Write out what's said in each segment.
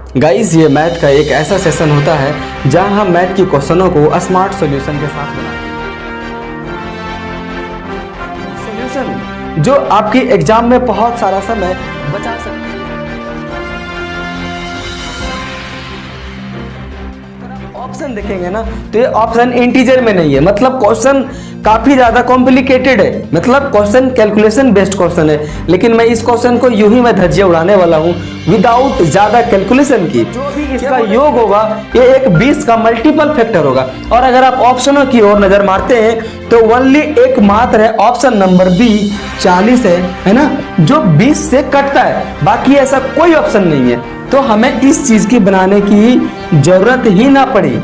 Guys, ये math का एक ऐसा सेशन होता है जहां हम मैथ की क्वेश्चनों को स्मार्ट सॉल्यूशन के साथ बनाते हैं। सॉल्यूशन जो आपकी एग्जाम में बहुत सारा समय बचा सकते हैं। ऑप्शन देखेंगे ना तो ये ऑप्शन इंटीजर में नहीं है, मतलब क्वेश्चन काफी ज्यादा कॉम्प्लिकेटेड है, मतलब क्वेश्चन कैलकुलेशन बेस्ड क्वेश्चन है। लेकिन मैं इस क्वेश्चन को यूं ही मैं धज्जियां उड़ाने वाला हूं विदाउट ज्यादा कैलकुलेशन की। जो भी इसका योग होगा ये एक 20 का मल्टीपल फैक्टर होगा। और अगर आप ऑप्शनों की ओर नजर मारते हैं तो ओनली एक मात्र है, ऑप्शन नंबर बी 40 है ना, जो 20 से कटता है। बाकी ऐसा कोई ऑप्शन नहीं है, तो हमें इस चीज की बनाने की जरूरत ही ना पड़ी।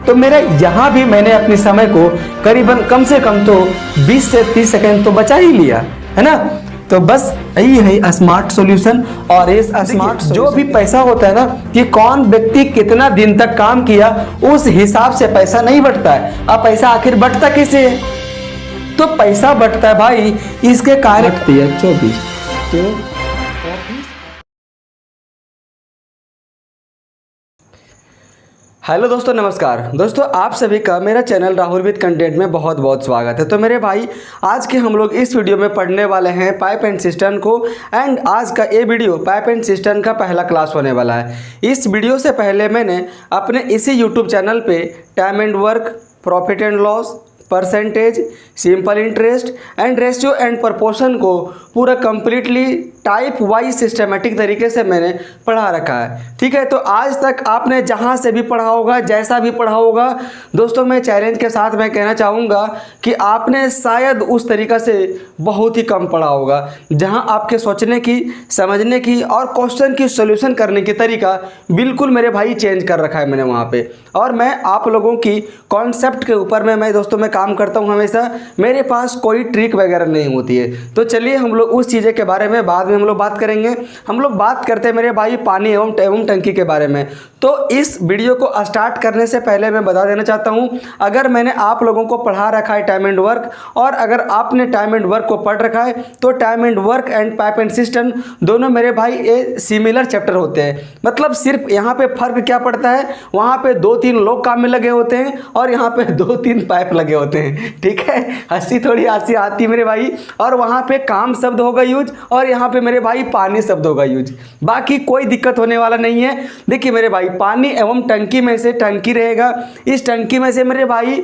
तो मेरा यहाँ भी मैंने अपने समय को करीबन कम से कम तो 20 से 30 सेकंड तो बचा ही लिया है ना। तो बस यही है स्मार्ट सॉल्यूशन। और इस स्मार्ट जो भी पैसा होता है ना कि कौन व्यक्ति कितना दिन तक काम किया उस हिसाब से पैसा नहीं बढ़ता है। अब पैसा आखिर बढ़ता कैसे है? तो पैसा बढ़ता है भाई इसके कार्य 24 तो हेलो दोस्तों, नमस्कार दोस्तों, आप सभी का मेरा चैनल राहुल विद कंटेंट में बहुत बहुत स्वागत है। तो मेरे भाई आज के हम लोग इस वीडियो में पढ़ने वाले हैं पाइप एंड सिस्टम को। एंड आज का ये वीडियो पाइप एंड सिस्टम का पहला क्लास होने वाला है। इस वीडियो से पहले मैंने अपने इसी यूट्यूब चैनल पे time and work, profit and loss, percentage, simple interest and ratio and proportion को पूरा कंप्लीटली टाइप वाइज सिस्टमेटिक तरीके से मैंने पढ़ा रखा है। ठीक है, तो आज तक आपने जहाँ से भी पढ़ा होगा, जैसा भी पढ़ा होगा, दोस्तों मैं चैलेंज के साथ मैं कहना चाहूँगा कि आपने शायद उस तरीक़ा से बहुत ही कम पढ़ा होगा। जहाँ आपके सोचने की, समझने की और क्वेश्चन की सोल्यूशन करने की तरीका बिल्कुल मेरे भाई चेंज कर रखा है मैंने वहाँ पे। और मैं आप लोगों की कॉन्सेप्ट के ऊपर में मैं दोस्तों मैं काम करता हूँ हमेशा। मेरे पास कोई ट्रिक वगैरह नहीं होती है। तो चलिए हम लोग उस चीज़ें के बारे में बाद में हम लोग बात करेंगे। हम लोग बात करते हैं मेरे भाई पानी एवं टंकी के बारे में। तो इस वीडियो को स्टार्ट करने से पहले मैं बता देना चाहता हूँ, अगर मैंने आप लोगों को पढ़ा रखा है टाइम एंड वर्क और अगर आपने टाइम एंड वर्क को पढ़ रखा है तो time and work and pipe and system दोनों मेरे भाई ये सिमिलर चैप्टर होते हैं। मतलब सिर्फ यहाँ पे फर्क क्या पड़ता है, वहाँ पे 2-3 लोग काम में लगे होते हैं और यहाँ पे 2-3 पाइप लगे होते हैं। ठीक है, हंसी थोड़ी हंसी आती मेरे भाई। और वहाँ पे काम शब्द होगा यूज और यहाँ पे मेरे भाई पानी शब्द होगा यूज। बाकी कोई दिक्कत होने वाला नहीं है। देखिए मेरे भाई, पानी एवं टंकी में से टंकी रहेगा, इस टंकी में से मेरे भाई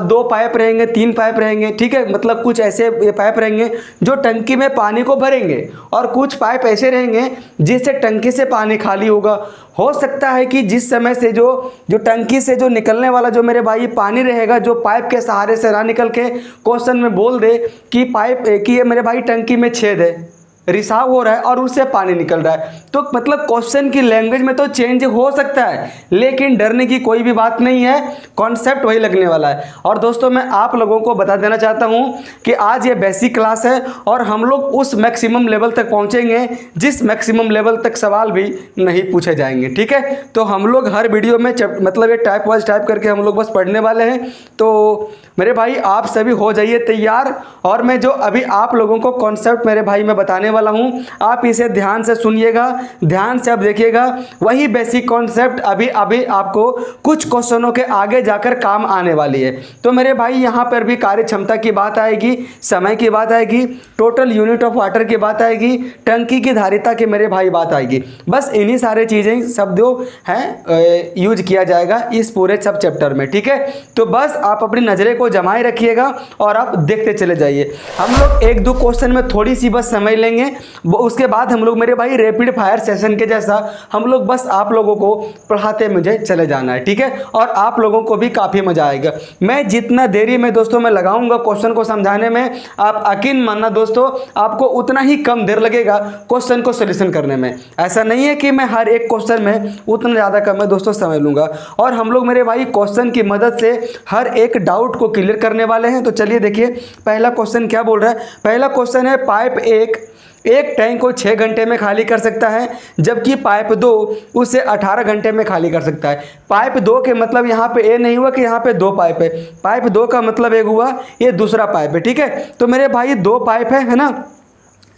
2 पाइप रहेंगे, 3 पाइप रहेंगे। ठीक है, मतलब कुछ ऐसे पाइप रहेंगे जो टंकी में पानी को भरेंगे और कुछ पाइप ऐसे रहेंगे जिससे टंकी से पानी खाली होगा। हो सकता है कि जिस समय से जो टंकी से जो निकलने वाला जो मेरे भाई पानी रहेगा, जो पाइप के सहारे से ना निकल के क्वेश्चन में बोल दे कि पाइप कि ये मेरे भाई टंकी में छेद है, रिसाव हो रहा है और उससे पानी निकल रहा है। तो मतलब क्वेश्चन की लैंग्वेज में तो चेंज हो सकता है, लेकिन डरने की कोई भी बात नहीं है, कॉन्सेप्ट वही लगने वाला है। और दोस्तों मैं आप लोगों को बता देना चाहता हूं कि आज ये बेसिक क्लास है और हम लोग उस मैक्सिमम लेवल तक पहुंचेंगे जिस मैक्सिमम लेवल तक सवाल भी नहीं पूछे जाएंगे। ठीक है, तो हम लोग हर वीडियो में मतलब ये टाइप वाइज टाइप करके हम लोग बस पढ़ने वाले हैं। तो मेरे भाई आप सभी हो जाइए तैयार। और मैं जो अभी आप लोगों को कॉन्सेप्ट मेरे भाई मैं बताने वाला हूं, आप इसे ध्यान से सुनिएगा, ध्यान से आप देखिएगा। वही बेसिक कॉन्सेप्ट अभी आपको कुछ क्वेश्चनों के आगे जाकर काम आने वाली है। तो मेरे भाई यहाँ पर भी कार्य क्षमता की बात आएगी, समय की बात आएगी, टोटल यूनिट ऑफ वाटर की बात आएगी, टंकी की धारिता की मेरे भाई बात आएगी। बस इन्हीं सारे चीज़ें शब्दों हैं यूज किया जाएगा इस पूरे सब चैप्टर में। ठीक है, तो बस आप अपनी नज़रें को जमाए रखिएगा और आप देखते चले जाइए। हम लोग 1-2 क्वेश्चन में थोड़ी सी बस समझ लेंगे, उसके बाद हम लोग मेरे भाई रैपिड फायर सेशन के जैसा हम लोग बस आप लोगों को पढ़ाते मुझे चले जाना है। ठीक है, और आप लोगों को भी काफ़ी मजा आएगा। मैं जितना देरी में दोस्तों मैं लगाऊंगा क्वेश्चन को समझाने में, आप यकीन मानना दोस्तों आपको उतना ही कम देर लगेगा क्वेश्चन को सोल्यूशन करने में। ऐसा नहीं है कि मैं हर एक क्वेश्चन में उतना ज़्यादा कम मैं दोस्तों समझ लूँगा। और हम लोग मेरे भाई क्वेश्चन की मदद से हर एक डाउट को क्लियर करने वाले हैं। तो चलिए देखिए पहला क्वेश्चन क्या बोल रहा है। पहला क्वेश्चन है पाइप एक टैंक को 6 घंटे में खाली कर सकता है, जबकि पाइप 2 उसे 18 घंटे में खाली कर सकता है। पाइप 2 के मतलब यहाँ पे ये नहीं हुआ कि यहाँ पे 2 पाइप है, पाइप 2 का मतलब एक हुआ ये दूसरा पाइप है। ठीक है, तो मेरे भाई 2 पाइप है ना।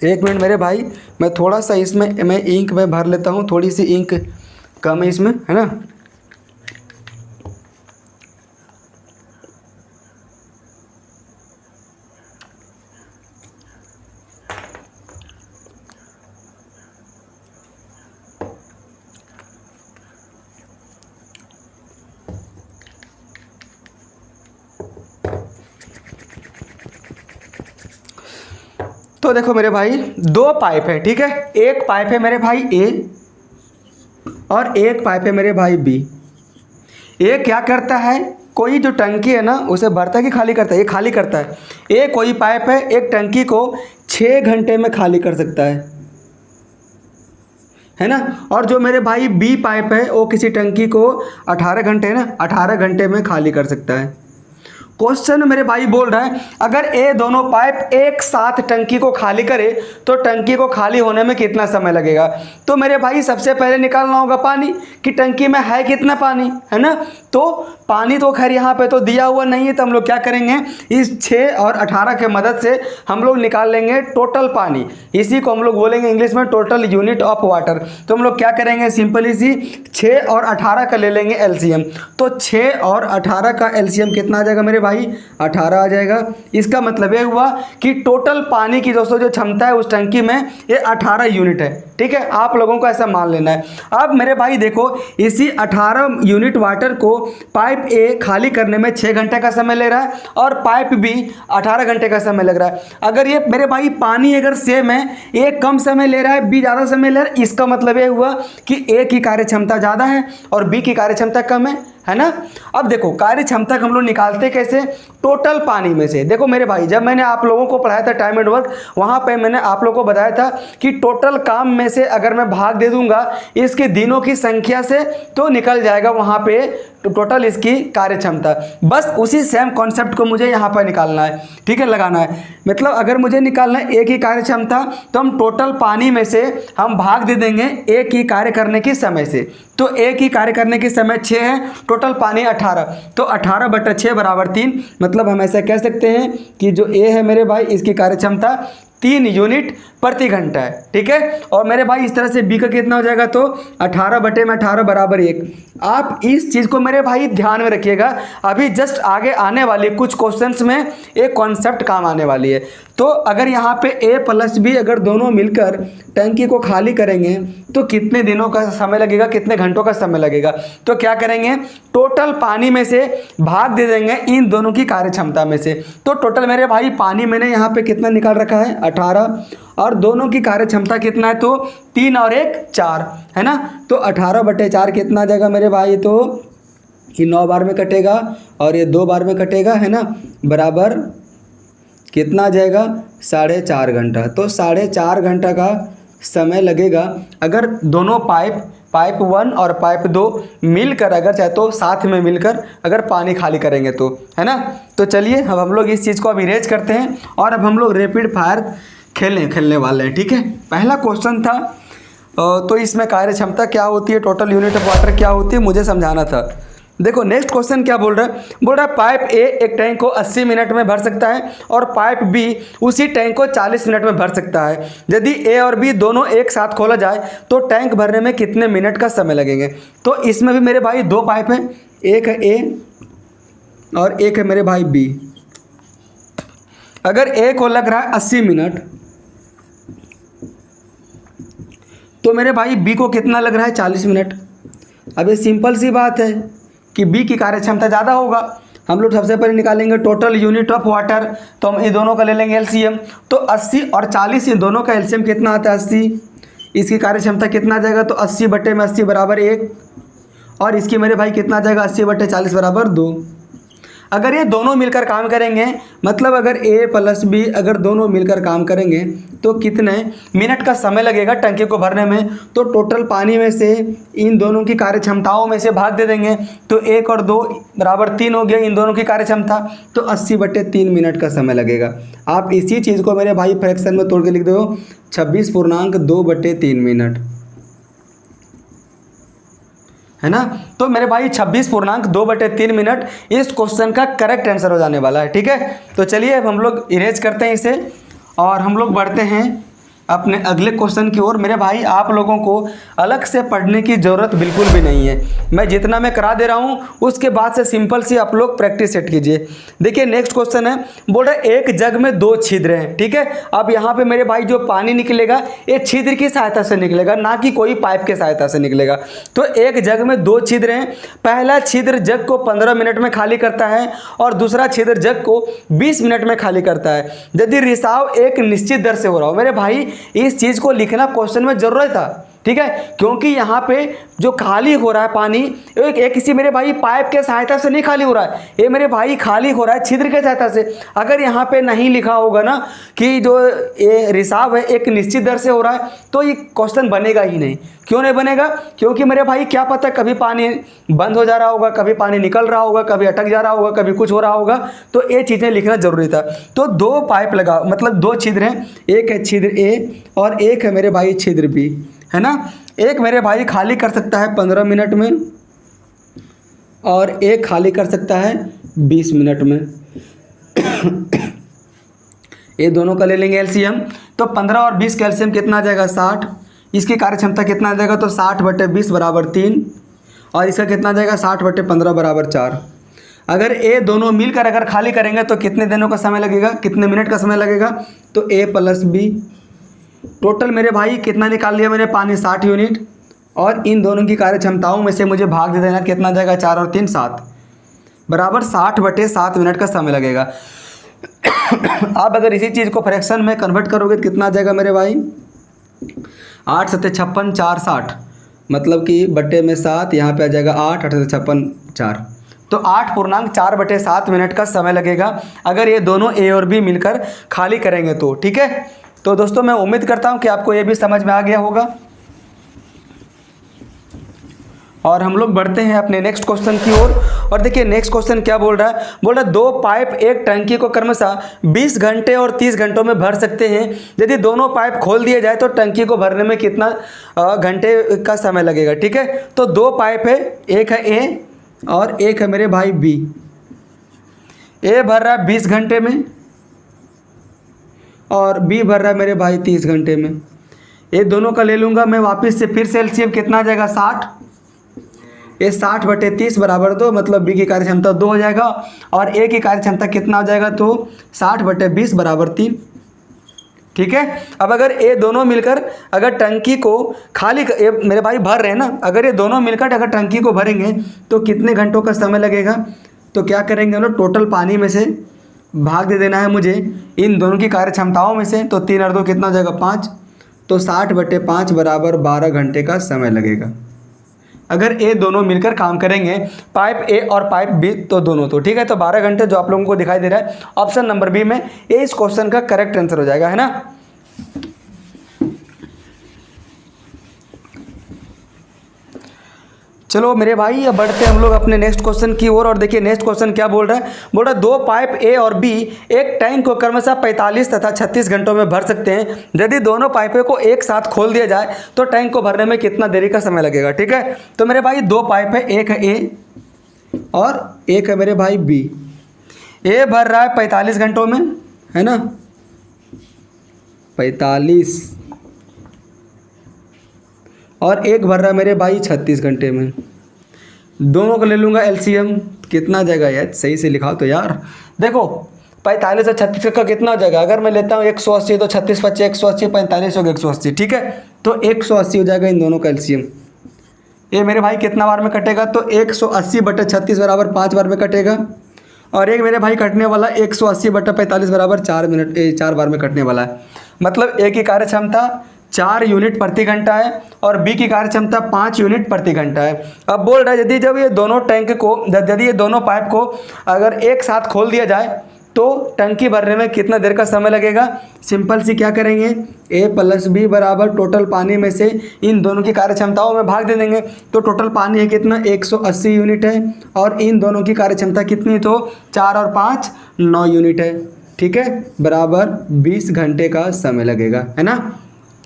एक मिनट मेरे भाई, मैं थोड़ा सा इसमें मैं इंक में भर लेता हूँ, थोड़ी सी इंक कम है इसमें, है ना। तो देखो मेरे भाई, दो पाइप है, ठीक है। एक पाइप है मेरे भाई ए और एक पाइप है मेरे भाई बी। ये क्या करता है, कोई जो टंकी है ना उसे भरता है कि खाली करता है, ये खाली करता है। ये कोई पाइप है, एक टंकी को 6 घंटे में खाली कर सकता है ना। और जो मेरे भाई बी पाइप है वो किसी टंकी को 18 घंटे है ना, 18 घंटे में खाली कर सकता है। क्वेश्चन मेरे भाई बोल रहा है अगर ये दोनों पाइप एक साथ टंकी को खाली करे तो टंकी को खाली होने में कितना समय लगेगा। तो मेरे भाई सबसे पहले निकालना होगा पानी कि टंकी में है कितना पानी, है ना। तो पानी तो खैर यहाँ पे तो दिया हुआ नहीं है, तो हम लोग क्या करेंगे, इस 6 और 18 के मदद से हम लोग निकाल लेंगे टोटल पानी। इसी को हम लोग बोलेंगे इंग्लिश में टोटल यूनिट ऑफ वाटर। तो हम लोग क्या करेंगे, सिंपली सी 6 और 18 का ले लेंगे एलसीएम। तो 6 और 18 का एलसीएम कितना आ जाएगा मेरे भाई, 18 आ जाएगा। इसका मतलब ये हुआ कि टोटल पानी की दोस्तों जो क्षमता है उस टंकी में ये 18 यूनिट है, ठीक है। आप लोगों को ऐसा मान लेना है। अब मेरे भाई देखो, इसी 18 यूनिट वाटर को पाइप ए खाली करने में 6 घंटे का समय ले रहा है और पाइप बी 18 घंटे का समय लग रहा है। अगर ये मेरे भाई पानी अगर सेम है, ए कम समय ले रहा है, बी ज़्यादा समय ले रहा है, इसका मतलब ये हुआ कि ए की कार्य क्षमता ज़्यादा है और बी की कार्य क्षमता कम है ना। अब देखो कार्य क्षमता हम लोग निकालते कैसे, टोटल पानी में से। देखो मेरे भाई, जब मैंने आप लोगों को पढ़ाया था टाइम एंड वर्क, वहाँ पे मैंने आप लोगों को बताया था कि टोटल काम में से अगर मैं भाग दे दूंगा इसके दिनों की संख्या से तो निकल जाएगा वहाँ पे टोटल इसकी कार्य क्षमता। बस उसी सेम कॉन्सेप्ट को मुझे यहाँ पर निकालना है, ठीक है, लगाना है। मतलब अगर मुझे निकालना है ए की कार्य क्षमता तो हम टोटल पानी में से हम भाग दे देंगे ए की कार्य करने की समय से। तो ए की कार्य करने की समय 6 है, टोटल पानी 18, तो 18/6 = 3। मतलब हम ऐसा कह सकते हैं कि जो ए है मेरे भाई इसकी कार्य क्षमता 3 यूनिट प्रति घंटा है, ठीक है। और मेरे भाई इस तरह से बी का कितना हो जाएगा, तो 18/18 = 1। आप इस चीज़ को मेरे भाई ध्यान में रखिएगा, अभी जस्ट आगे आने वाली कुछ क्वेश्चंस में एक कॉन्सेप्ट काम आने वाली है। तो अगर यहाँ पे ए प्लस बी अगर दोनों मिलकर टंकी को खाली करेंगे तो कितने दिनों का समय लगेगा, कितने घंटों का समय लगेगा। तो क्या करेंगे, टोटल पानी में से भाग दे देंगे इन दोनों की कार्य क्षमता में से। तो टोटल मेरे भाई पानी मैंने यहाँ पे कितना निकाल रखा है, 18, और दोनों की कार्य क्षमता कितना है, तो 3 और 1 4, है ना। तो 18/4 कितना आ जाएगा मेरे भाई, तो ये 9 बार में कटेगा और ये 2 बार में कटेगा, है ना, बराबर कितना आ जाएगा, 4.5 घंटा। तो 4.5 घंटा का समय लगेगा अगर दोनों पाइप 1 और पाइप 2 मिलकर अगर चाहे तो साथ में मिलकर अगर पानी खाली करेंगे तो, है ना। तो चलिए अब हम लोग इस चीज़ को अब इरेज करते हैं और अब हम लोग रैपिड फायर खेलने वाले हैं, ठीक है। पहला क्वेश्चन था तो इसमें कार्य क्षमता क्या होती है, टोटल यूनिट ऑफ वाटर क्या होती है, मुझे समझाना था। देखो नेक्स्ट क्वेश्चन क्या बोल रहा है, पाइप ए एक टैंक को 80 मिनट में भर सकता है और पाइप बी उसी टैंक को 40 मिनट में भर सकता है। यदि ए और बी दोनों एक साथ खोला जाए तो टैंक भरने में कितने मिनट का समय लगेंगे। तो इसमें भी मेरे भाई 2 पाइप हैं, एक है ए और एक है मेरे भाई बी। अगर ए को लग रहा है 80 मिनट तो मेरे भाई बी को कितना लग रहा है, 40 मिनट। अब ये सिंपल सी बात है कि बी की कार्य क्षमता ज़्यादा होगा। हम लोग सबसे पहले निकालेंगे टोटल यूनिट ऑफ वाटर, तो हम इन दोनों का ले लेंगे एलसीएम। तो 80 और 40 इन दोनों का एलसीएम कितना आता है, 80। इसकी कार्य क्षमता कितना आ जाएगा, तो 80/80 = 1। और इसकी मेरे भाई कितना आ जाएगा, 80/40 = 2। अगर ये दोनों मिलकर काम करेंगे, मतलब अगर ए प्लस बी अगर दोनों मिलकर काम करेंगे तो कितने मिनट का समय लगेगा टंकी को भरने में। तो टोटल पानी में से इन दोनों की कार्य क्षमताओं में से भाग दे देंगे, तो 1 और 2 = 3 हो गया इन दोनों की कार्य क्षमता। तो 80/3 मिनट का समय लगेगा। आप इसी चीज़ को मेरे भाई फ्रैक्शन में तोड़ के लिख दो, 26.2/3 मिनट, है ना। तो मेरे भाई 26.2/3 मिनट इस क्वेश्चन का करेक्ट आंसर हो जाने वाला है, ठीक है। तो चलिए अब हम लोग इरेज करते हैं इसे और हम लोग बढ़ते हैं अपने अगले क्वेश्चन की ओर। मेरे भाई आप लोगों को अलग से पढ़ने की ज़रूरत बिल्कुल भी नहीं है, मैं जितना मैं करा दे रहा हूँ उसके बाद से सिंपल सी आप लोग प्रैक्टिस सेट कीजिए। देखिए नेक्स्ट क्वेश्चन है, बोल रहा है एक जग में दो छिद्र हैं, ठीक है। अब यहाँ पे मेरे भाई जो पानी निकलेगा ये छिद्र की सहायता से निकलेगा, ना कि कोई पाइप के सहायता से निकलेगा। तो एक जग में दो छिद्र हैं, पहला छिद्र जग को 15 मिनट में खाली करता है और दूसरा छिद्र जग को 20 मिनट में खाली करता है। यदि रिसाव एक निश्चित दर से हो रहा हो, मेरे भाई इस चीज को लिखना क्वेश्चन में जरूरत था, ठीक है, क्योंकि यहाँ पे जो खाली हो रहा है पानी एक किसी मेरे भाई पाइप के सहायता से नहीं खाली हो रहा है, ये मेरे भाई खाली हो रहा है छिद्र के सहायता से। अगर यहाँ पे नहीं लिखा होगा ना कि जो ये रिसाव है एक निश्चित दर से हो रहा है तो ये क्वेश्चन बनेगा ही नहीं। क्यों नहीं बनेगा? क्योंकि मेरे भाई क्या पता कभी पानी बंद हो जा रहा होगा, कभी पानी निकल रहा होगा, कभी अटक जा रहा होगा, कभी कुछ हो रहा होगा, तो ये चीज़ें लिखना जरूरी था। तो दो पाइप लगा, मतलब दो छिद्र हैं, एक है छिद्र ए और एक है मेरे भाई छिद्र बी, है ना। एक मेरे भाई खाली कर सकता है 15 मिनट में और एक खाली कर सकता है 20 मिनट में। ये दोनों का ले लेंगे एलसीएम, तो 15 और 20 का एलसीएम कितना आ जाएगा 60। इसकी कार्य क्षमता कितना आ जाएगा, तो 60/20 बराबर 3 और इसका कितना आ जाएगा 60/15 बराबर 4। अगर ए दोनों मिलकर अगर खाली करेंगे तो कितने दिनों का समय लगेगा, कितने मिनट का समय लगेगा, तो ए प्लस बी। टोटल मेरे भाई कितना निकाल लिया मैंने, पानी 60 यूनिट, और इन दोनों की कार्य क्षमताओं में से मुझे भाग दे देना, कितना आ जाएगा 4 और 3 7 बराबर 60/7 मिनट का समय लगेगा। आप अगर इसी चीज़ को फ्रैक्शन में कन्वर्ट करोगे तो कितना आ जाएगा मेरे भाई, 8 7 56 4 60, मतलब कि बट्टे में 7, यहाँ पे आ जाएगा 8 8 56 4, तो 8.4/7 मिनट का समय लगेगा अगर ये दोनों ए और बी मिलकर खाली करेंगे तो, ठीक है। तो दोस्तों मैं उम्मीद करता हूँ कि आपको ये भी समझ में आ गया होगा और हम लोग बढ़ते हैं अपने नेक्स्ट क्वेश्चन की ओर। और देखिए नेक्स्ट क्वेश्चन क्या बोल रहा है, बोल रहा है दो पाइप एक टंकी को क्रमशः 20 घंटे और 30 घंटों में भर सकते हैं। यदि दोनों पाइप खोल दिए जाए तो टंकी को भरने में कितना घंटे का समय लगेगा, ठीक है। तो दो पाइप है, एक है ए और एक है मेरे भाई बी। ए भर रहा है 20 घंटे में और बी भर रहा है मेरे भाई 30 घंटे में। ये दोनों का ले लूँगा मैं वापस से, फिर से एलसीएम कितना आ जाएगा 60। ये 60/30 बराबर 2, मतलब बी की कार्य क्षमता 2 हो जाएगा और ए की कार्य क्षमता कितना हो जाएगा, तो 60/20 बराबर 3, ठीक है। अब अगर ये दोनों मिलकर अगर टंकी को खाली ये मेरे भाई भर रहे हैं ना, अगर ये दोनों मिलकर अगर टंकी को भरेंगे तो कितने घंटों का समय लगेगा, तो क्या करेंगे हम लोग, टोटल पानी में से भाग दे देना है मुझे इन दोनों की कार्य क्षमताओं में से, तो 3 और 2 कितना हो जाएगा 5, तो 60/5 बराबर 12 घंटे का समय लगेगा अगर ए दोनों मिलकर काम करेंगे, पाइप ए और पाइप बी तो दोनों, तो ठीक है। तो 12 घंटे जो आप लोगों को दिखाई दे रहा है ऑप्शन नंबर बी में, ये इस क्वेश्चन का करेक्ट आंसर हो जाएगा, है ना। चलो मेरे भाई अब बढ़ते हैं हम लोग अपने नेक्स्ट क्वेश्चन की ओर। और देखिए नेक्स्ट क्वेश्चन क्या बोल रहा है, बोल रहा है दो पाइप ए और बी एक टैंक को क्रमशः 45 तथा 36 घंटों में भर सकते हैं। यदि दोनों पाइपों को एक साथ खोल दिया जाए तो टैंक को भरने में कितना देरी का समय लगेगा, ठीक है। तो मेरे भाई दो पाइप है, एक है ए और एक है मेरे भाई बी। ए भर रहा है 45 घंटों में, है ना, 45, और एक भर रहा है मेरे भाई 36 घंटे में। दोनों को ले लूँगा एलसीएम, कितना आ जाएगा यार, सही से लिखाओ तो यार। देखो 45 और 36 का कितना हो जाएगा, अगर मैं लेता हूँ 180 तो 36 25 180, 45 हो गया 180, ठीक है। तो 180 हो जाएगा इन दोनों का एलसीएम। ये मेरे भाई कितना बार में कटेगा, तो 180/36 बराबर 5 बार में कटेगा, और एक मेरे भाई कटने वाला 180/45 बराबर 4 बार में कटने वाला है। मतलब ए की कार्य क्षमता 4 यूनिट प्रति घंटा है और बी की कार्य क्षमता 5 यूनिट प्रति घंटा है। अब बोल रहा है यदि जब ये दोनों टैंक को, यदि ये दोनों पाइप को अगर एक साथ खोल दिया जाए तो टंकी भरने में कितना देर का समय लगेगा। सिंपल सी क्या करेंगे, ए प्लस बी बराबर टोटल पानी में से इन दोनों की कार्य क्षमताओं में भाग दे देंगे। तो टोटल पानी है कितना, 180 यूनिट है, और इन दोनों की कार्य क्षमता कितनी, तो 4 और 5 9 यूनिट है, ठीक है, बराबर 20 घंटे का समय लगेगा, है ना।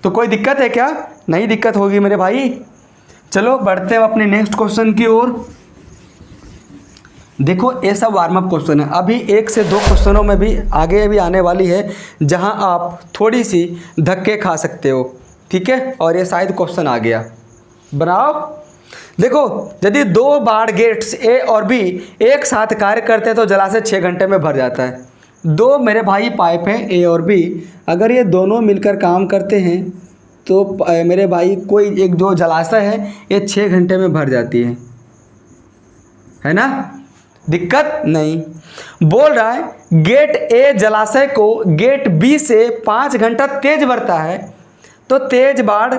तो कोई दिक्कत है क्या, नहीं दिक्कत होगी मेरे भाई। चलो बढ़ते हैं अपने नेक्स्ट क्वेश्चन की ओर। देखो ये सब वार्म अप क्वेश्चन है, अभी 1 से 2 क्वेश्चनों में भी आगे भी आने वाली है जहां आप थोड़ी सी धक्के खा सकते हो, ठीक है। और ये शायद क्वेश्चन आ गया, बनाओ। देखो यदि 2 बार गेट्स ए और बी एक साथ कार्य करते हैं तो जलाशय 6 घंटे में भर जाता है। 2 मेरे भाई पाइप हैं ए और बी, अगर ये दोनों मिलकर काम करते हैं तो मेरे भाई कोई एक जो जलाशय है ये 6 घंटे में भर जाती है ना, दिक्कत नहीं। बोल रहा है गेट ए जलाशय को गेट बी से 5 घंटा तेज भरता है, तो तेज बाढ़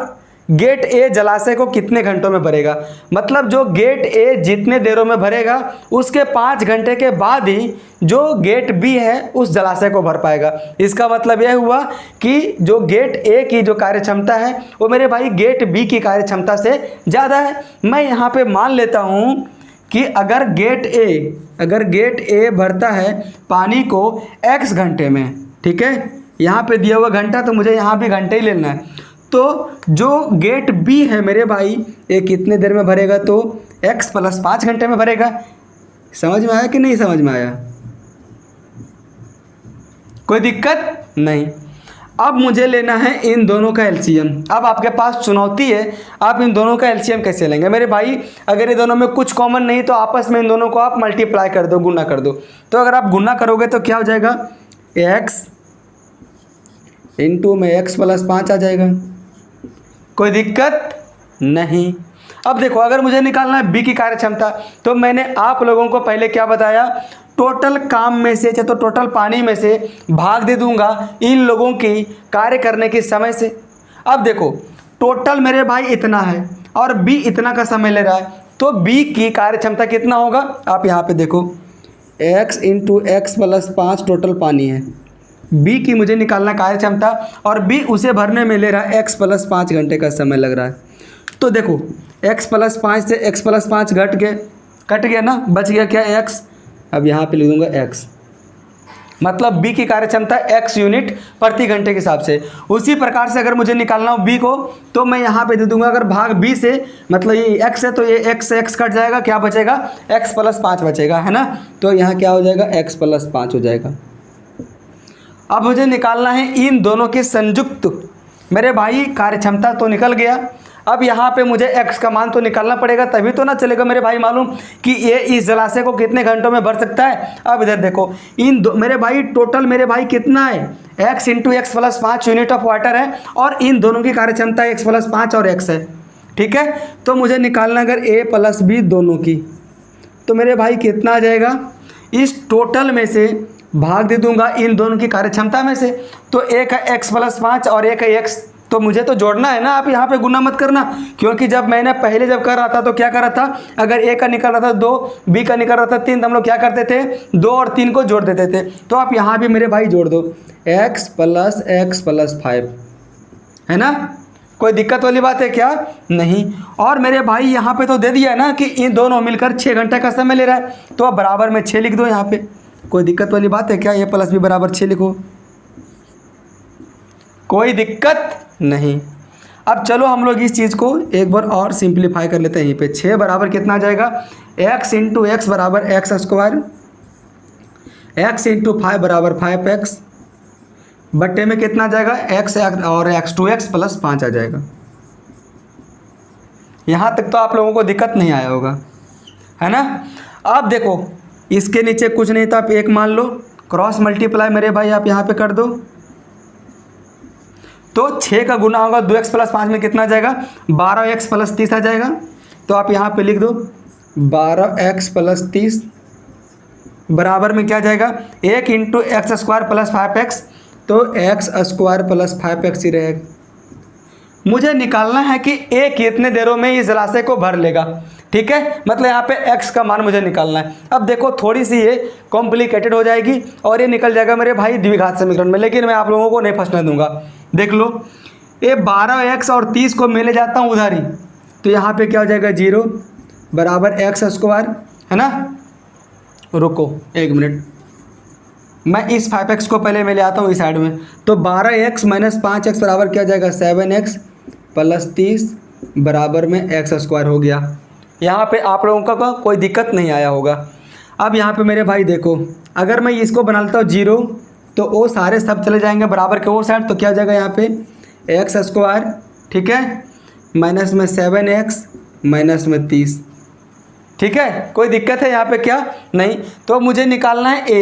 गेट ए जलाशय को कितने घंटों में भरेगा। मतलब जो गेट ए जितने देरों में भरेगा उसके 5 घंटे के बाद ही जो गेट बी है उस जलाशय को भर पाएगा। इसका मतलब यह हुआ कि जो गेट ए की जो कार्य क्षमता है वो मेरे भाई गेट बी की कार्य क्षमता से ज़्यादा है। मैं यहाँ पे मान लेता हूँ कि अगर गेट ए भरता है पानी को x घंटे में, ठीक है, यहाँ पे दिया हुआ घंटा तो मुझे यहाँ भी घंटे ही लेना है, तो जो गेट बी है मेरे भाई ये कितने देर में भरेगा, तो x + 5 घंटे में भरेगा। समझ में आया कि नहीं समझ में आया, कोई दिक्कत नहीं। अब मुझे लेना है इन दोनों का एलसीएम। अब आपके पास चुनौती है, आप इन दोनों का एलसीएम कैसे लेंगे मेरे भाई। अगर ये दोनों में कुछ कॉमन नहीं तो आपस में इन दोनों को आप मल्टीप्लाई कर दो, गुना कर दो। तो अगर आप गुना करोगे तो क्या हो जाएगा, x इंटू में x + 5 आ जाएगा, कोई दिक्कत नहीं। अब देखो अगर मुझे निकालना है बी की कार्य क्षमता, तो मैंने आप लोगों को पहले क्या बताया, टोटल काम में से चाहे तो टोटल पानी में से भाग दे दूंगा इन लोगों की कार्य करने के समय से। अब देखो टोटल मेरे भाई इतना है और बी इतना का समय ले रहा है, तो बी की कार्य क्षमता कितना होगा, आप यहाँ पे देखो x इंटू x + 5 टोटल पानी है, बी की मुझे निकालना कार्य क्षमता और बी उसे भरने में ले रहा है x + 5 घंटे का समय लग रहा है। तो देखो x + 5 से x + 5 कट गया ना, बच गया क्या x। अब यहाँ पे लिख दूंगा x, मतलब b की कार्य क्षमता x यूनिट प्रति घंटे के हिसाब से। उसी प्रकार से अगर मुझे निकालना हो b को, तो मैं यहाँ पे दे दूंगा, अगर भाग b से मतलब ये x है तो ये x कट जाएगा, क्या बचेगा, x + 5 बचेगा, है ना। तो यहाँ क्या हो जाएगा, x + 5 हो जाएगा। अब मुझे निकालना है इन दोनों के संयुक्त मेरे भाई कार्य क्षमता, तो निकल गया। अब यहाँ पे मुझे x का मान तो निकालना पड़ेगा, तभी तो ना चलेगा मेरे भाई मालूम कि ये इस जलाशय को कितने घंटों में भर सकता है। अब इधर देखो इन दो मेरे भाई टोटल मेरे भाई कितना है, x into x + 5 unit of water है और इन दोनों की कार्य क्षमता x + 5 और x है, ठीक है। तो मुझे निकालना अगर a + b दोनों की, तो मेरे भाई कितना आ जाएगा, इस टोटल में से भाग दे दूंगा इन दोनों की कार्य क्षमता में से। तो एक है x + 5 और एक है x, तो मुझे तो जोड़ना है ना, आप यहाँ पे गुना मत करना, क्योंकि जब मैंने पहले जब कर रहा था तो क्या कर रहा था, अगर a का निकल रहा था 2, b का निकल रहा था 3, तो हम लोग क्या करते थे, 2 और 3 को जोड़ देते थे। तो आप यहाँ भी मेरे भाई जोड़ दो x + x + 5, है ना, कोई दिक्कत वाली बात है क्या, नहीं। और मेरे भाई यहाँ पे तो दे दिया है ना कि इन दोनों मिलकर 6 घंटे का समय ले रहा है, तो अब बराबर में 6 लिख दो यहाँ पे, कोई दिक्कत वाली बात है क्या, a + b = 6 लिखो, कोई दिक्कत नहीं। अब चलो हम लोग इस चीज़ को एक बार और सिंप्लीफाई कर लेते हैं। यहीं पे 6 बराबर कितना आ जाएगा, x इंटू x बराबर x², x इंटू 5 बराबर 5x, बट्टे में कितना आ जाएगा, x और x2x + 5 आ जाएगा। यहाँ तक तो आप लोगों को दिक्कत नहीं आया होगा, है ना। अब देखो इसके नीचे कुछ नहीं था, आप 1 मान लो, क्रॉस मल्टीप्लाई मेरे भाई आप यहाँ पे कर दो, तो 6 का गुना होगा 2x + 5 में कितना आ जाएगा, 12x + 30 आ जाएगा। तो आप यहाँ पे लिख दो 12x + 30 बराबर में क्या जाएगा, 1 इंटू x² + 5x, तो x² + 5x ही रहेगा। मुझे निकालना है कि a कितने देरों में इस जलाशय को भर लेगा, ठीक है, मतलब यहाँ पे x का मान मुझे निकालना है। अब देखो थोड़ी सी ये कॉम्प्लिकेटेड हो जाएगी और ये निकल जाएगा मेरे भाई द्विघात समीकरण में, लेकिन मैं आप लोगों को नहीं फंसने दूंगा। देख लो ये 12x और 30 को मैं ले जाता हूँ उधर ही, तो यहाँ पे क्या हो जाएगा, 0 बराबर x², है ना। रुको 1 मिनट, मैं इस 5x को पहले मैं ले आता हूँ इस साइड में, तो 12x - 5x बराबर क्या जाएगा, 7x + 30 बराबर में x² हो गया। यहाँ पे आप लोगों का कोई दिक्कत नहीं आया होगा। अब यहाँ पे मेरे भाई देखो, अगर मैं इसको बना लेता हूँ 0 तो वो सारे सब चले जाएंगे बराबर के वो साइड, तो क्या हो जाएगा यहाँ पे एक्स स्क्वायर, ठीक है, माइनस में 7x माइनस में 30, ठीक है। कोई दिक्कत है यहाँ पे क्या? नहीं। तो मुझे निकालना है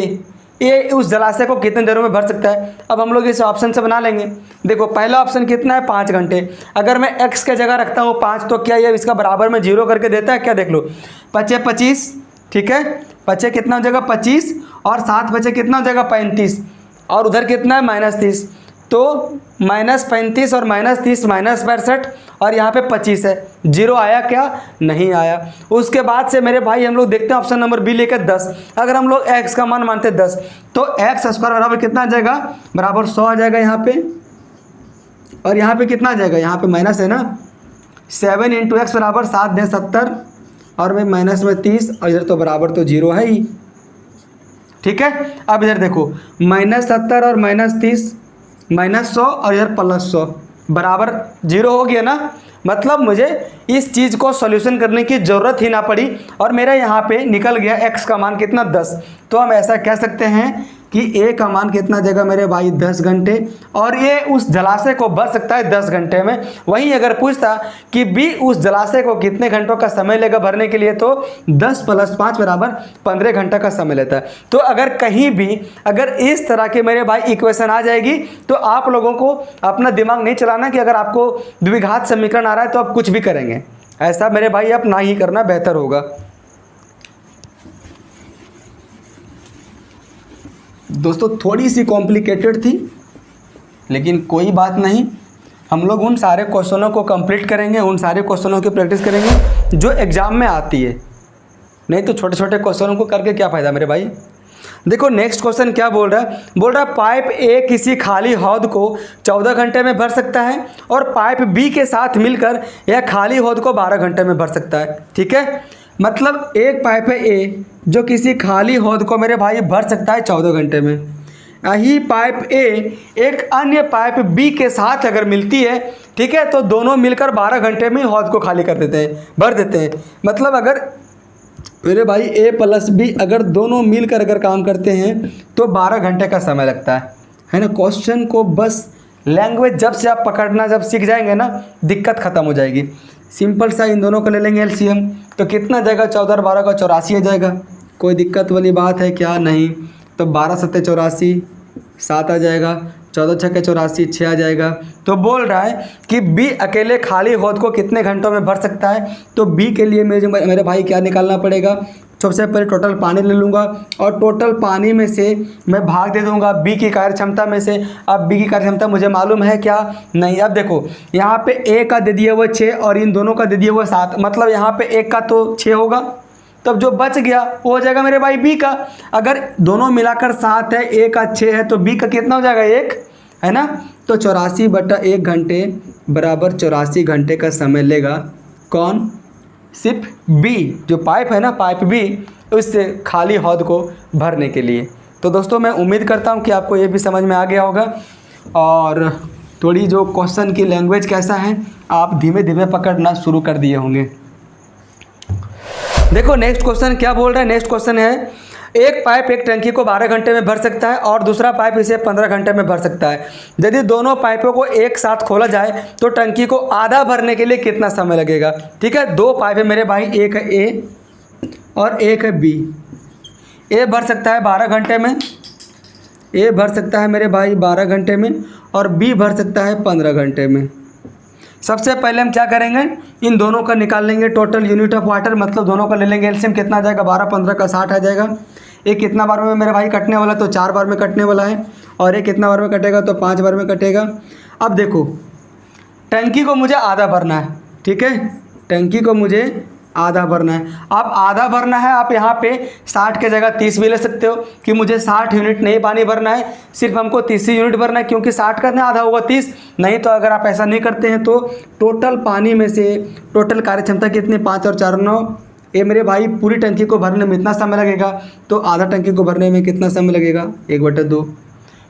ए उस जलाशय को कितने देरों में भर सकता है। अब हम लोग इस ऑप्शन से बना लेंगे। देखो पहला ऑप्शन कितना है 5 घंटे। अगर मैं x के जगह रखता हूँ 5 तो क्या ये इसका बराबर में 0 करके देता है क्या? देख लो 5 25, ठीक है, 5 कितना हो जाएगा 25 और 7 बचे कितना हो जाएगा 35 और उधर कितना है -30, तो -35 और -30 -62 और यहाँ पे 25 है। 0 आया क्या? नहीं आया। उसके बाद से मेरे भाई हम लोग देखते हैं ऑप्शन नंबर बी लेकर 10। अगर हम लोग x का मान मानते हैं 10 तो x स्क्वायर बराबर कितना आ जाएगा? बराबर 100 आ जाएगा यहाँ पे। और यहाँ पे कितना आ जाएगा? यहाँ पे माइनस है ना, 7 × x बराबर 7 दें 70 और में माइनस में 30 और इधर तो बराबर तो 0 है ही, ठीक है। अब इधर देखो -70 और -30 -100 और इधर +100 बराबर 0 हो गया ना। मतलब मुझे इस चीज़ को सॉल्यूशन करने की ज़रूरत ही ना पड़ी और मेरा यहाँ पे निकल गया x का मान कितना 10। तो हम ऐसा कह सकते हैं कि a का मान कितना देगा मेरे भाई 10 घंटे और ये उस जलाशय को भर सकता है 10 घंटे में। वहीं अगर पूछता कि b उस जलाशय को कितने घंटों का समय लेगा भरने के लिए तो 10 + 5 बराबर 15 घंटा का समय लेता है। तो अगर कहीं भी अगर इस तरह के मेरे भाई इक्वेशन आ जाएगी तो आप लोगों को अपना दिमाग नहीं चलाना कि अगर आपको द्विघात समीकरण आ रहा है तो आप कुछ भी करेंगे, ऐसा मेरे भाई आप ना ही करना बेहतर होगा। दोस्तों थोड़ी सी कॉम्प्लिकेटेड थी लेकिन कोई बात नहीं, हम लोग उन सारे क्वेश्चनों को कंप्लीट करेंगे, उन सारे क्वेश्चनों की प्रैक्टिस करेंगे जो एग्ज़ाम में आती है। नहीं तो छोटे छोटे क्वेश्चनों को करके क्या फ़ायदा मेरे भाई। देखो नेक्स्ट क्वेश्चन क्या बोल रहा है, बोल रहा है पाइप ए किसी खाली हौद को 14 घंटे में भर सकता है और पाइप बी के साथ मिलकर यह खाली हौद को 12 घंटे में भर सकता है, ठीक है। मतलब एक पाइप है ए जो किसी खाली हौद को मेरे भाई भर सकता है 14 घंटे में। यही पाइप ए एक अन्य पाइप बी के साथ अगर मिलती है, ठीक है, तो दोनों मिलकर 12 घंटे में हौद को खाली कर देते हैं, भर देते हैं। मतलब अगर मेरे भाई ए प्लस बी अगर दोनों मिलकर अगर काम करते हैं तो 12 घंटे का समय लगता है ना। क्वेश्चन को बस लैंग्वेज जब से आप पकड़ना जब सीख जाएंगे ना दिक्कत ख़त्म हो जाएगी। सिंपल सा इन दोनों को ले लेंगे एलसीएम तो कितना जाएगा 14 और 12 का 84 आ जाएगा। कोई दिक्कत वाली बात है क्या? नहीं। तो 12 × 7 = 84, 7 आ जाएगा, 14 × 6 = 84, 6 आ जाएगा। तो बोल रहा है कि बी अकेले खाली हौद को कितने घंटों में भर सकता है। तो बी के लिए मेरे भाई क्या निकालना पड़ेगा? सबसे पहले टोटल पानी ले लूँगा और टोटल पानी में से मैं भाग दे दूँगा बी की कार्यक्षमता में से। अब बी की कार्यक्षमता मुझे मालूम है क्या? नहीं। अब देखो यहाँ पे ए का दे दिए वो 6 और इन दोनों का दे दिए वो 7, मतलब यहाँ पे एक का तो 6 होगा, तब जो बच गया वो हो जाएगा मेरे भाई बी का। अगर दोनों मिलाकर 7 है, ए का 6 है, तो बी का कितना हो जाएगा 1 है ना। तो 84/1 घंटे बराबर 84 घंटे का समय लेगा। कौन? सिर्फ बी, जो पाइप है ना, पाइप बी, उससे खाली हौद को भरने के लिए। तो दोस्तों मैं उम्मीद करता हूँ कि आपको ये भी समझ में आ गया होगा और थोड़ी जो क्वेश्चन की लैंग्वेज कैसा है आप धीमे धीमे पकड़ना शुरू कर दिए होंगे। देखो नेक्स्ट क्वेश्चन क्या बोल रहा है। नेक्स्ट क्वेश्चन है एक पाइप एक टंकी को 12 घंटे में भर सकता है और दूसरा पाइप इसे 15 घंटे में भर सकता है। यदि दोनों पाइपों को एक साथ खोला जाए तो टंकी को आधा भरने के लिए कितना समय लगेगा? ठीक है, 2 पाइप है मेरे भाई, एक है ए और एक है बी। ए भर सकता है 12 घंटे में, ए भर सकता है मेरे भाई 12 घंटे में और बी भर सकता है 15 घंटे में। सबसे पहले हम क्या करेंगे, इन दोनों का निकाल लेंगे टोटल यूनिट ऑफ वाटर, मतलब दोनों का ले लेंगे एलसीएम। कितना आ जाएगा? 12 15 का 60 आ जाएगा। एक कितना बार में मेरे भाई कटने वाला? तो 4 बार में कटने वाला है। और एक कितना बार में कटेगा? तो 5 बार में कटेगा। अब देखो टंकी को मुझे आधा भरना है, ठीक है, टंकी को मुझे आधा भरना है। आप आधा भरना है, आप यहाँ पे 60 के जगह 30 भी ले सकते हो कि मुझे 60 यूनिट नहीं पानी भरना है, सिर्फ हमको 30 ही यूनिट भरना है, क्योंकि 60 का आधा होगा 30। नहीं तो अगर आप ऐसा नहीं करते हैं तो टोटल पानी में से टोटल कार्यक्षमता कितनी? 5 और 4 9। ये मेरे भाई पूरी टंकी को भरने में इतना समय लगेगा, तो आधा टंकी को भरने में कितना समय लगेगा? 1/2।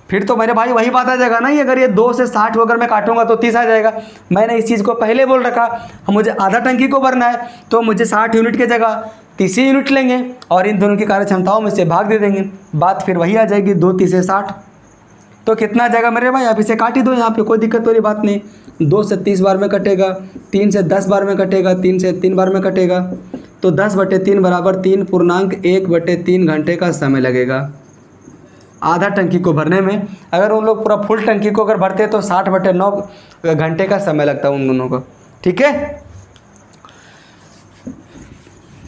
फिर तो मेरे भाई वही बात आ जाएगा ना, अगर ये 2 से 60 अगर मैं काटूंगा तो 30 आ जाएगा। मैंने इस चीज़ को पहले बोल रखा, मुझे आधा टंकी को भरना है तो मुझे 60 यूनिट की जगह 30 यूनिट लेंगे और इन दोनों की कार्य क्षमताओं में से भाग दे देंगे, बात फिर वही आ जाएगी 2 तीसे 60। तो कितना आ जाएगा मेरे भाई, आप इसे काट ही दो, यहाँ पे कोई दिक्कत वाली बात नहीं। 2 से 30 बार में कटेगा, 3 से 10 बार में कटेगा, 3 से 3 बार में कटेगा। तो 10/3 बराबर 3.1/3 घंटे का समय लगेगा आधा टंकी को भरने में। अगर उन लोग पूरा फुल टंकी को अगर भरते तो 60/9 घंटे का समय लगता है उन दोनों को। ठीक है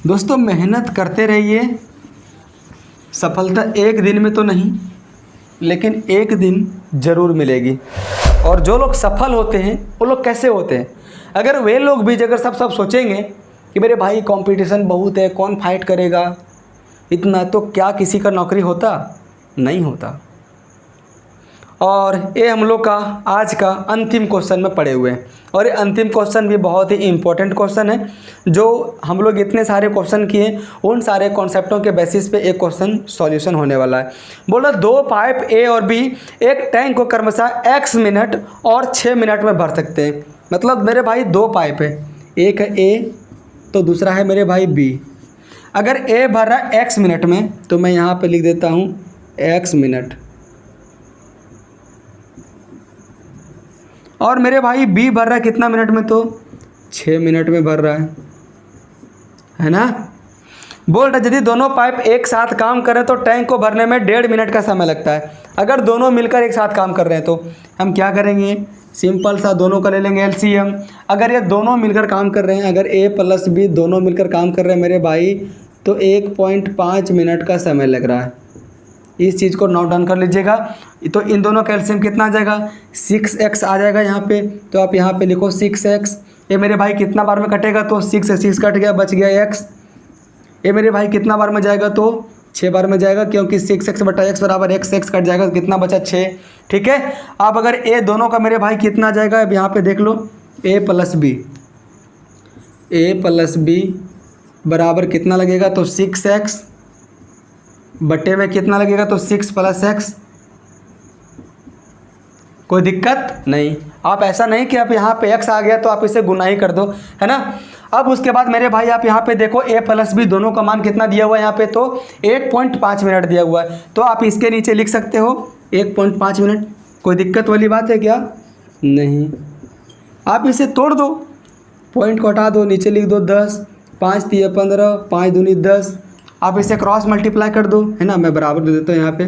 दोस्तों, मेहनत करते रहिए। सफलता एक दिन में तो नहीं, लेकिन एक दिन ज़रूर मिलेगी। और जो लोग सफल होते हैं वो लोग कैसे होते हैं, अगर वे लोग भी अगर सब सोचेंगे कि मेरे भाई कंपटीशन बहुत है, कौन फाइट करेगा इतना, तो क्या किसी का नौकरी होता? नहीं होता। और ये हम लोग का आज का अंतिम क्वेश्चन में पड़े हुए हैं, और ये अंतिम क्वेश्चन भी बहुत ही इम्पोर्टेंट क्वेश्चन है। जो हम लोग इतने सारे क्वेश्चन किए, उन सारे कॉन्सेप्टों के बेसिस पे एक क्वेश्चन सॉल्यूशन होने वाला है। बोला 2 पाइप ए और बी एक टैंक को क्रमशः x मिनट और 6 मिनट में भर सकते हैं। मतलब मेरे भाई 2 पाइप है, एक है ए तो दूसरा है मेरे भाई बी। अगर ए भर रहा है x मिनट में तो मैं यहाँ पे लिख देता हूँ x मिनट, और मेरे भाई बी भर रहा है कितना मिनट में, तो 6 मिनट में भर रहा है ना। बोल रहा यदि दोनों पाइप एक साथ काम करें तो टैंक को भरने में 1.5 मिनट का समय लगता है। अगर दोनों मिलकर एक साथ काम कर रहे हैं तो हम क्या करेंगे, सिंपल सा दोनों का ले लेंगे एलसीएम। अगर ये दोनों मिलकर काम कर रहे हैं, अगर ए प्लस बी दोनों मिलकर काम कर रहे हैं मेरे भाई, तो 1.5 मिनट का समय लग रहा है। इस चीज़ को नोट डाउन कर लीजिएगा। तो इन दोनों का एलसीएम कितना आ जाएगा, 6x आ जाएगा यहाँ पे। तो आप यहाँ पे लिखो 6x। ये मेरे भाई कितना बार में कटेगा, तो 6 से 6 कट गया, बच गया x। ये मेरे भाई कितना बार में जाएगा, तो 6 बार में जाएगा, क्योंकि 6x/x बराबर x कट जाएगा, कितना बचा 6। ठीक है, अब अगर ए दोनों का मेरे भाई कितना जाएगा, अब यहाँ पे देख लो a प्लस बी बराबर कितना लगेगा, तो 6x बटे में कितना लगेगा, तो 6 + x। कोई दिक्कत नहीं। आप ऐसा नहीं कि आप यहाँ पे x आ गया तो आप इसे गुना ही कर दो, है ना। अब उसके बाद मेरे भाई आप यहाँ पे देखो a प्लस बी दोनों का मान कितना दिया हुआ है यहाँ पे, तो 1.5 मिनट दिया हुआ है। तो आप इसके नीचे लिख सकते हो 1.5 मिनट। कोई दिक्कत वाली बात है क्या? नहीं। आप इसे तोड़ दो, पॉइंट को हटा दो, नीचे लिख दो 10, 5 × 15, 5 दूनी 10। आप इसे क्रॉस मल्टीप्लाई कर दो, है ना। मैं बराबर दे देता हूँ यहाँ पे।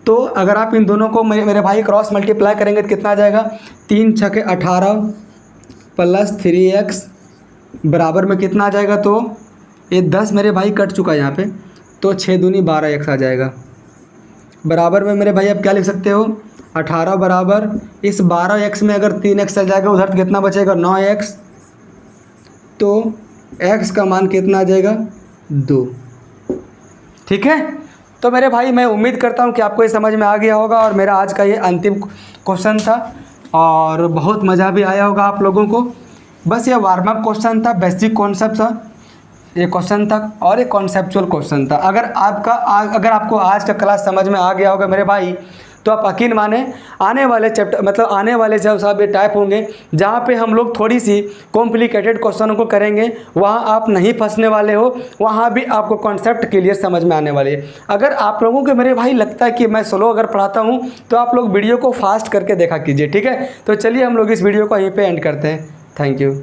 तो अगर आप इन दोनों को मेरे भाई क्रॉस मल्टीप्लाई करेंगे तो कितना आ जाएगा, 3 × 6 = 18 + 3x बराबर में कितना आ जाएगा, तो ये 10 मेरे भाई कट चुका है यहाँ पे, तो 6 दूनी 12x आ जाएगा। बराबर में मेरे भाई आप क्या लिख सकते हो, 18 बराबर इस 12x में अगर 3x चल जाएगा उधर तो कितना बचेगा, 9x। तो x का मान कितना आ जाएगा, 2। ठीक है, तो मेरे भाई मैं उम्मीद करता हूँ कि आपको ये समझ में आ गया होगा, और मेरा आज का ये अंतिम क्वेश्चन था और बहुत मज़ा भी आया होगा आप लोगों को। बस ये वार्म अप क्वेश्चन था, बेसिक कॉन्सेप्ट था ये क्वेश्चन था, और एक कॉन्सेप्चुअल क्वेश्चन था। अगर आपको आज का क्लास समझ में आ गया होगा मेरे भाई, तो आप यकीन माने आने वाले चैप्टर मतलब आने वाले जब साहब ये टाइप होंगे जहाँ पे हम लोग थोड़ी सी कॉम्प्लिकेटेड क्वेश्चनों को करेंगे, वहाँ आप नहीं फंसने वाले हो, वहाँ भी आपको कॉन्सेप्ट क्लियर समझ में आने वाली है। अगर आप लोगों को मेरे भाई लगता है कि मैं स्लो अगर पढ़ाता हूँ तो आप लोग वीडियो को फास्ट करके देखा कीजिए, ठीक है। तो चलिए हम लोग इस वीडियो को यहीं पर एंड करते हैं। Thank you.